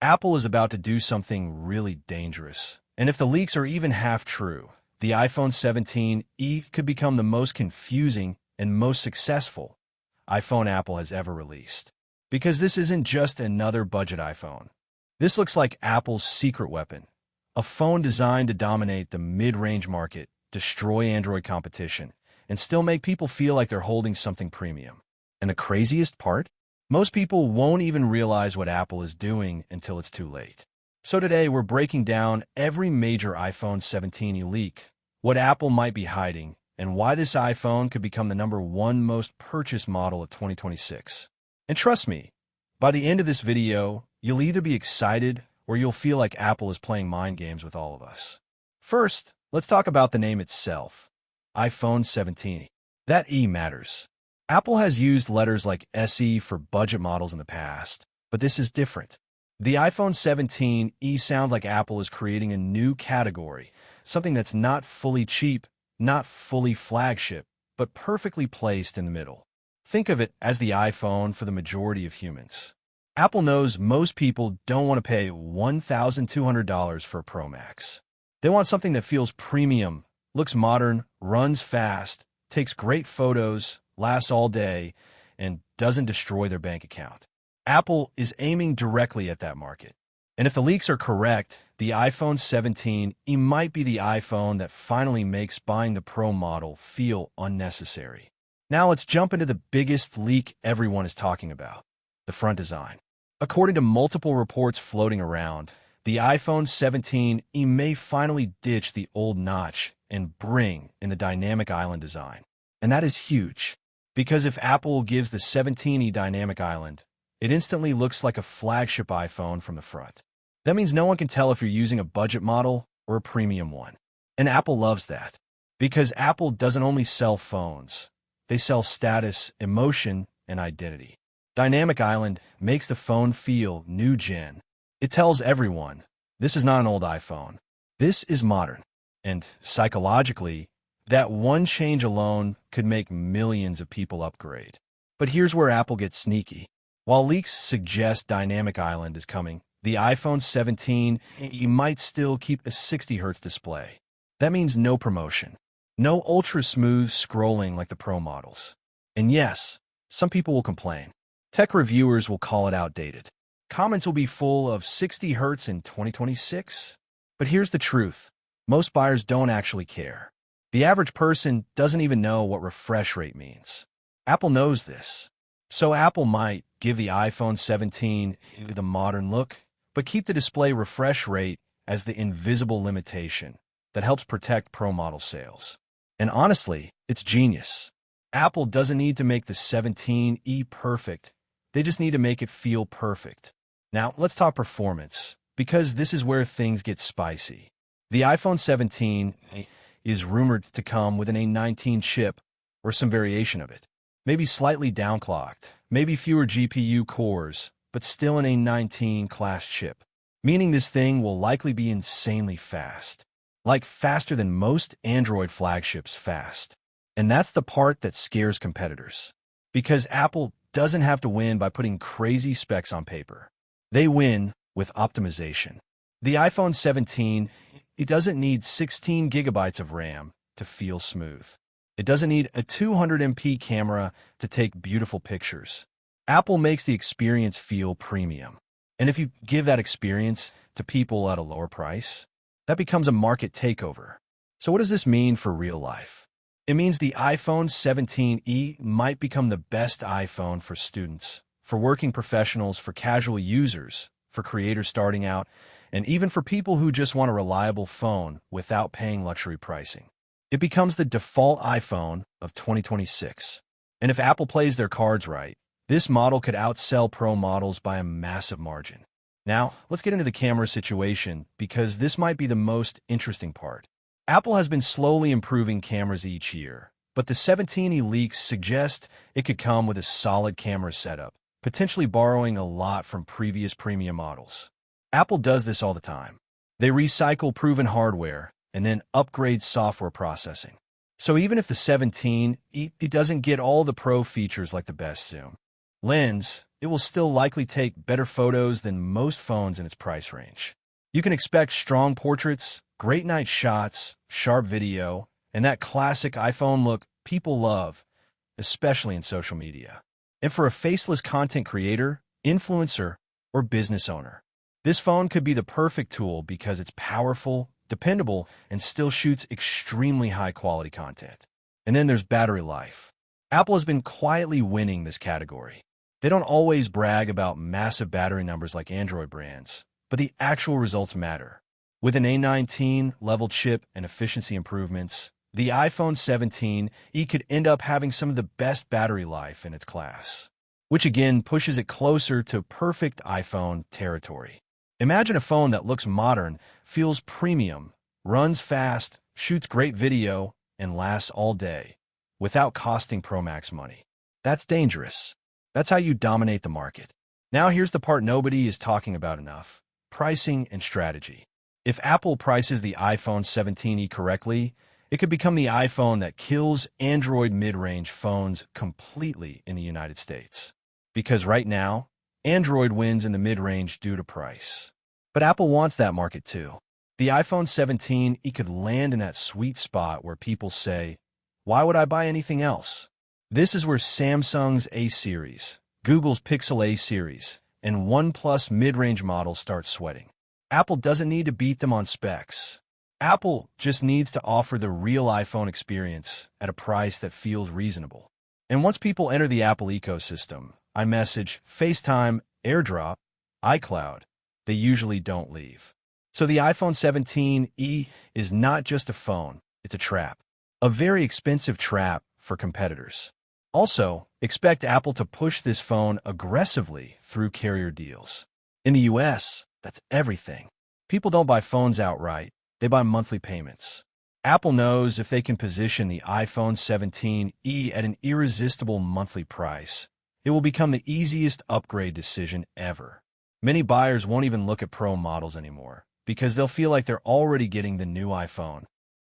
Apple is about to do something really dangerous. And if the leaks are even half true, the iPhone 17e could become the most confusing and most successful iPhone Apple has ever released. Because this isn't just another budget iPhone. This looks like Apple's secret weapon, a phone designed to dominate the mid-range market, destroy Android competition, and still make people feel like they're holding something premium. And the craziest part? Most people won't even realize what Apple is doing until it's too late. So today, we're breaking down every major iPhone 17e leak, what Apple might be hiding, and why this iPhone could become the #1 most purchased model of 2026. And trust me, by the end of this video, you'll either be excited or you'll feel like Apple is playing mind games with all of us. First, let's talk about the name itself, iPhone 17e. That E matters. Apple has used letters like SE for budget models in the past, but this is different. The iPhone 17e sounds like Apple is creating a new category, something that's not fully cheap, not fully flagship, but perfectly placed in the middle. Think of it as the iPhone for the majority of humans. Apple knows most people don't want to pay $1,200 for a Pro Max. They want something that feels premium, looks modern, runs fast, takes great photos, lasts all day, and doesn't destroy their bank account. Apple is aiming directly at that market. And if the leaks are correct, the iPhone 17e might be the iPhone that finally makes buying the Pro model feel unnecessary. Now let's jump into the biggest leak everyone is talking about, the front design. According to multiple reports floating around, the iPhone 17e may finally ditch the old notch and bring in the dynamic island design. And that is huge. Because if Apple gives the 17e dynamic island, it instantly looks like a flagship iPhone from the front. That means no one can tell if you're using a budget model or a premium one. And Apple loves that. Because Apple doesn't only sell phones. They sell status, emotion, and identity. Dynamic Island makes the phone feel new gen. It tells everyone, this is not an old iPhone. This is modern. And psychologically, that one change alone could make millions of people upgrade. But here's where Apple gets sneaky. While leaks suggest Dynamic Island is coming, the iPhone 17 might still keep a 60Hz display. That means no promotion. No ultra-smooth scrolling like the Pro models. And yes, some people will complain. Tech reviewers will call it outdated. Comments will be full of 60Hz in 2026. But here's the truth. Most buyers don't actually care. The average person doesn't even know what refresh rate means. Apple knows this. So Apple might give the iPhone 17 the modern look, but keep the display refresh rate as the invisible limitation that helps protect Pro model sales. And honestly, it's genius. Apple doesn't need to make the 17e perfect. They just need to make it feel perfect. Now, let's talk performance, because this is where things get spicy. The iPhone 17 is rumored to come with an A19 chip or some variation of it. Maybe slightly downclocked, maybe fewer GPU cores, but still an A19 class chip. Meaning this thing will likely be insanely fast. Like faster than most Android flagships fast. And that's the part that scares competitors. Because Apple doesn't have to win by putting crazy specs on paper. They win with optimization. The iPhone 17, it doesn't need 16 gigabytes of RAM to feel smooth. It doesn't need a 200MP camera to take beautiful pictures. Apple makes the experience feel premium. And if you give that experience to people at a lower price, that becomes a market takeover. So what does this mean for real life? It means the iPhone 17e might become the best iPhone for students, for working professionals, for casual users, for creators starting out, and even for people who just want a reliable phone without paying luxury pricing. It becomes the default iPhone of 2026. And if Apple plays their cards right, this model could outsell Pro models by a massive margin. Now, let's get into the camera situation, because this might be the most interesting part. Apple has been slowly improving cameras each year, but the 17e leaks suggest it could come with a solid camera setup, potentially borrowing a lot from previous premium models. Apple does this all the time. They recycle proven hardware and then upgrade software processing. So even if the 17, it doesn't get all the Pro features like the best zoom, lens, it will still likely take better photos than most phones in its price range. You can expect strong portraits, great night shots, sharp video, and that classic iPhone look people love, especially in social media. And for a faceless content creator, influencer, or business owner, this phone could be the perfect tool because it's powerful, dependable, and still shoots extremely high-quality content. And then there's battery life. Apple has been quietly winning this category. They don't always brag about massive battery numbers like Android brands, but the actual results matter. With an A19 level chip and efficiency improvements, the iPhone 17e could end up having some of the best battery life in its class, which again pushes it closer to perfect iPhone territory. Imagine a phone that looks modern, feels premium, runs fast, shoots great video, and lasts all day, without costing Pro Max money. That's dangerous. That's how you dominate the market. Now here's the part nobody is talking about enough: pricing and strategy. If Apple prices the iPhone 17e correctly, it could become the iPhone that kills Android mid-range phones completely in the United States. Because right now, Android wins in the mid-range due to price. But Apple wants that market too. The iPhone 17e could land in that sweet spot where people say, "Why would I buy anything else?" This is where Samsung's A series, Google's Pixel A series, and OnePlus mid-range models start sweating. Apple doesn't need to beat them on specs. Apple just needs to offer the real iPhone experience at a price that feels reasonable. And once people enter the Apple ecosystem, iMessage, FaceTime, AirDrop, iCloud, they usually don't leave. So the iPhone 17e is not just a phone, it's a trap. A very expensive trap for competitors. Also, expect Apple to push this phone aggressively through carrier deals. In the US, that's everything. People don't buy phones outright, they buy monthly payments. Apple knows if they can position the iPhone 17e at an irresistible monthly price, it will become the easiest upgrade decision ever. Many buyers won't even look at Pro models anymore because they'll feel like they're already getting the new iPhone,